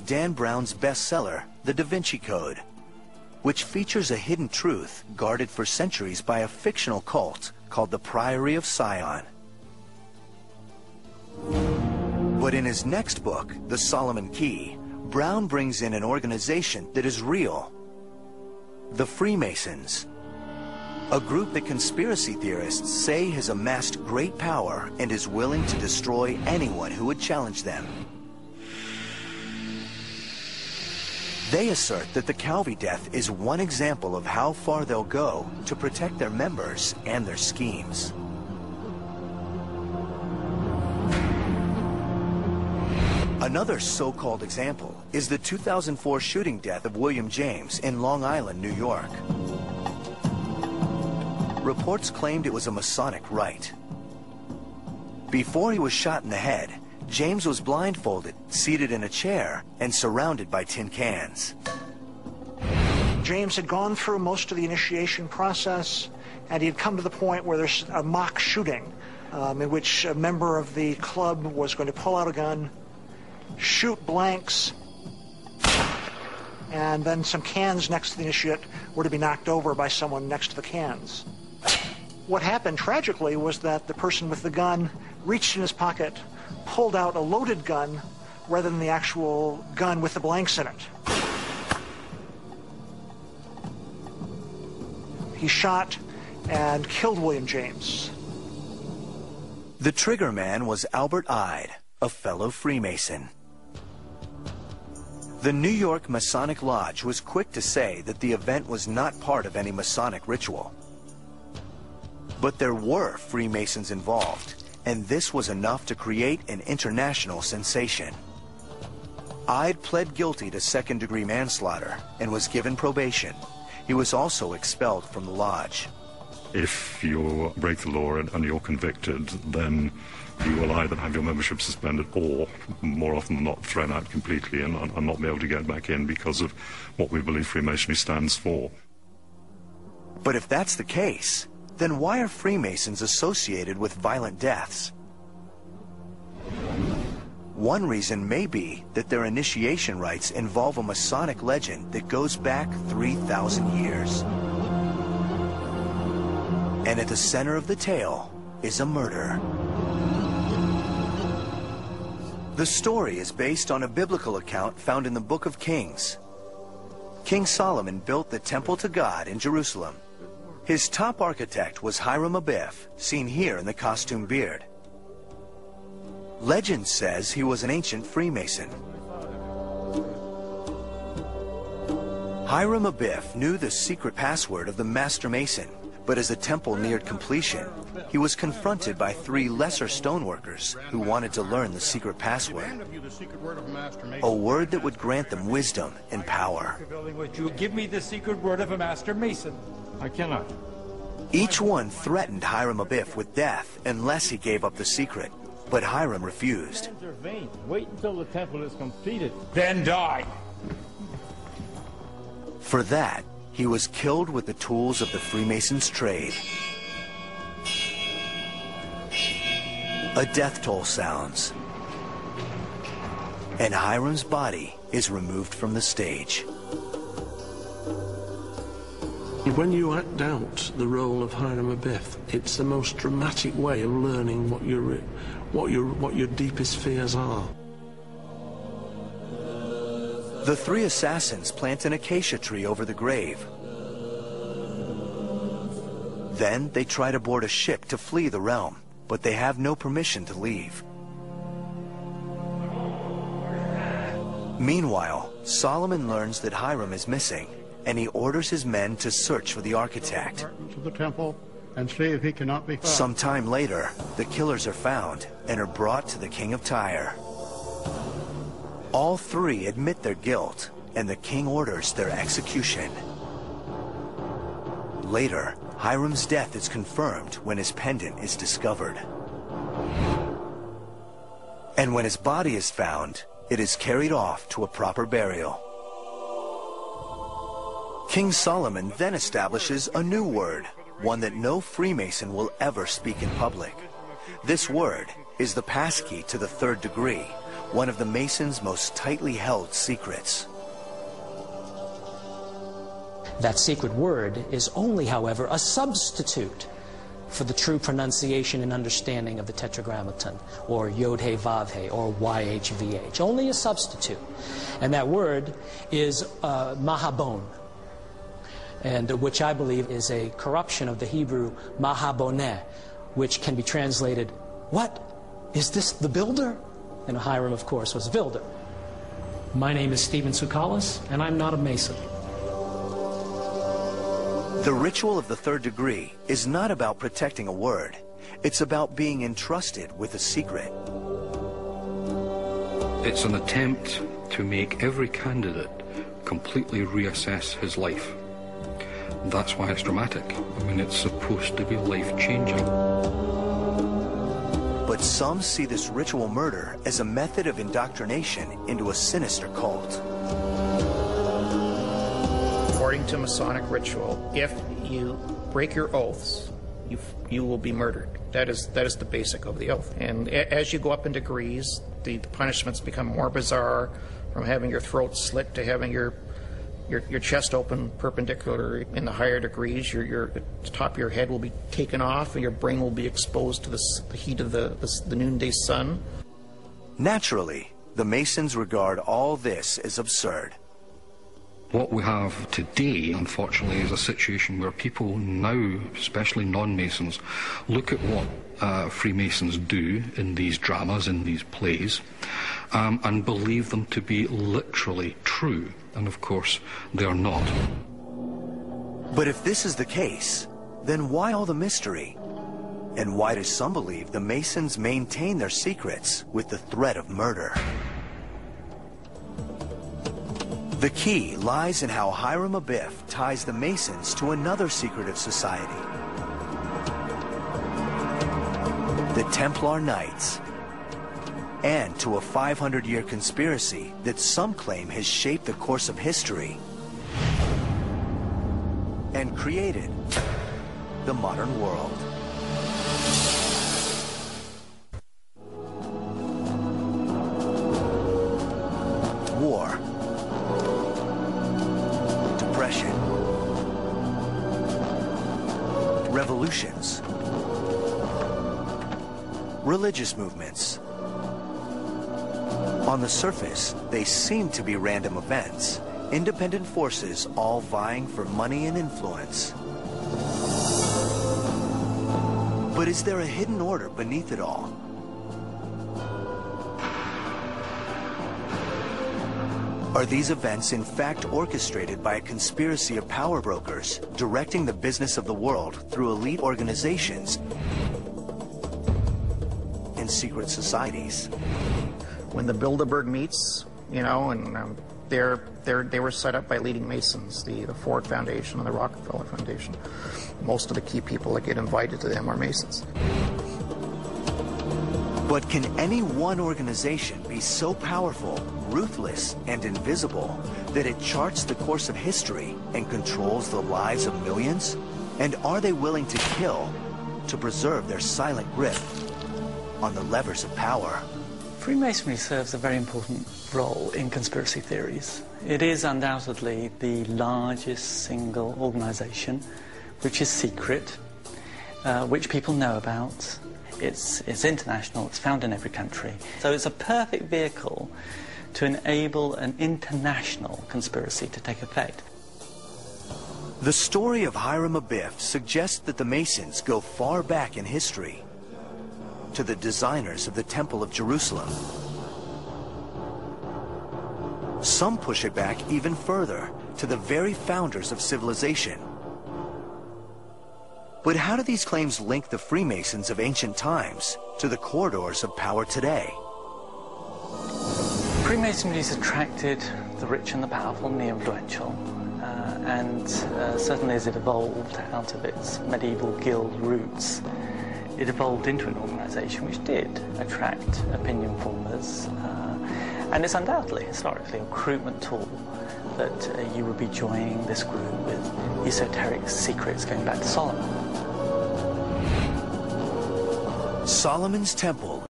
Dan Brown's bestseller, The Da Vinci Code, which features a hidden truth guarded for centuries by a fictional cult called the Priory of Sion. But in his next book, The Solomon Key, Brown brings in an organization that is real, the Freemasons, a group that conspiracy theorists say has amassed great power and is willing to destroy anyone who would challenge them. They assert that the Calvi death is one example of how far they'll go to protect their members and their schemes. Another so-called example is the 2004 shooting death of William James in Long Island, New York. Reports claimed it was a Masonic rite. Before he was shot in the head, James was blindfolded, seated in a chair, and surrounded by tin cans. James had gone through most of the initiation process, and he had come to the point where there's a mock shooting in which a member of the club was going to pull out a gun, shoot blanks, and then some cans next to the initiate were to be knocked over by someone next to the cans. What happened tragically was that the person with the gun reached in his pocket, pulled out a loaded gun rather than the actual gun with the blanks in it. He shot and killed William James. The trigger man was Albert Ide, a fellow Freemason. The New York Masonic Lodge was quick to say that the event was not part of any Masonic ritual. But there were Freemasons involved, and this was enough to create an international sensation. Ide pled guilty to second-degree manslaughter and was given probation. He was also expelled from the lodge. If you break the law and you're convicted, then you will either have your membership suspended or, more often than not, thrown out completely and not be able to get back in because of what we believe Freemasonry stands for. But if that's the case, then why are Freemasons associated with violent deaths? One reason may be that their initiation rites involve a Masonic legend that goes back 3,000 years. And at the center of the tale is a murder. The story is based on a biblical account found in the Book of Kings. King Solomon built the temple to God in Jerusalem. His top architect was Hiram Abiff, seen here in the costume beard. Legend says he was an ancient Freemason. Hiram Abiff knew the secret password of the Master Mason, but as the temple neared completion, he was confronted by 3 lesser stoneworkers who wanted to learn the secret password, a word that would grant them wisdom and power. Would you give me the secret word of a Master Mason? I cannot. Each one threatened Hiram Abiff with death unless he gave up the secret, but Hiram refused. Wait until the temple is completed, then die. For that, he was killed with the tools of the Freemasons' trade. A death toll sounds, and Hiram's body is removed from the stage. When you act out the role of Hiram Abiff, it's the most dramatic way of learning what your deepest fears are. The 3 assassins plant an acacia tree over the grave. Then they try to board a ship to flee the realm, but they have no permission to leave. Meanwhile, Solomon learns that Hiram is missing, and he orders his men to search for the architect. To the temple and see if he cannot be found. Sometime later, the killers are found and are brought to the king of Tyre. All 3 admit their guilt, and the king orders their execution. Later, Hiram's death is confirmed when his pendant is discovered. And when his body is found, it is carried off to a proper burial. King Solomon then establishes a new word, one that no Freemason will ever speak in public. This word is the passkey to the 3rd degree, one of the Masons' most tightly held secrets. That secret word is only, however, a substitute for the true pronunciation and understanding of the Tetragrammaton, or Yod-He Vav-He, or YHVH. Only a substitute. And that word is Mahabon, and which I believe is a corruption of the Hebrew Mahaboneh, which can be translated, "What? Is this the builder?" And Hiram, of course, was a builder. My name is Stephen Tsoukalos, and I'm not a Mason. The ritual of the third degree is not about protecting a word. It's about being entrusted with a secret. It's an attempt to make every candidate completely reassess his life. That's why it's dramatic. I mean, it's supposed to be life-changing. But some see this ritual murder as a method of indoctrination into a sinister cult. According to Masonic ritual, if you break your oaths, you will be murdered. That is the basic of the oath. And as you go up in degrees, the punishments become more bizarre, from having your throat slit to having your chest open perpendicular. In the higher degrees, the top of your head will be taken off and your brain will be exposed to the heat of the noonday sun. Naturally, the Masons regard all this as absurd. What we have today, unfortunately, is a situation where people now, especially non-Masons, look at what Freemasons do in these dramas, in these plays, and believe them to be literally true. And of course, they are not. But if this is the case, then why all the mystery? And why do some believe the Masons maintain their secrets with the threat of murder? The key lies in how Hiram Abiff ties the Masons to another secretive society, the Templar Knights, and to a 500-year conspiracy that some claim has shaped the course of history and created the modern world. War, depression, revolutions, religious movements. On the surface, they seem to be random events, independent forces all vying for money and influence. But is there a hidden order beneath it all? Are these events in fact orchestrated by a conspiracy of power brokers directing the business of the world through elite organizations and secret societies? When the Bilderberg meets, you know, and they were set up by leading Masons, the Ford Foundation and the Rockefeller Foundation. Most of the key people that get invited to them are Masons. But can any one organization be so powerful, ruthless, and invisible that it charts the course of history and controls the lives of millions? And are they willing to kill to preserve their silent grip on the levers of power? Freemasonry serves a very important role in conspiracy theories. It is undoubtedly the largest single organization which is secret, which people know about. It's international, it's found in every country. So it's a perfect vehicle to enable an international conspiracy to take effect. The story of Hiram Abiff suggests that the Masons go far back in history, to the designers of the Temple of Jerusalem. Some push it back even further, to the very founders of civilization. But how do these claims link the Freemasons of ancient times to the corridors of power today? Freemasonry has attracted the rich and the powerful and the influential, and certainly as it evolved out of its medieval guild roots, it evolved into an organization which did attract opinion formers, and it's undoubtedly, historically, a recruitment tool that you would be joining this group with esoteric secrets going back to Solomon. Solomon's Temple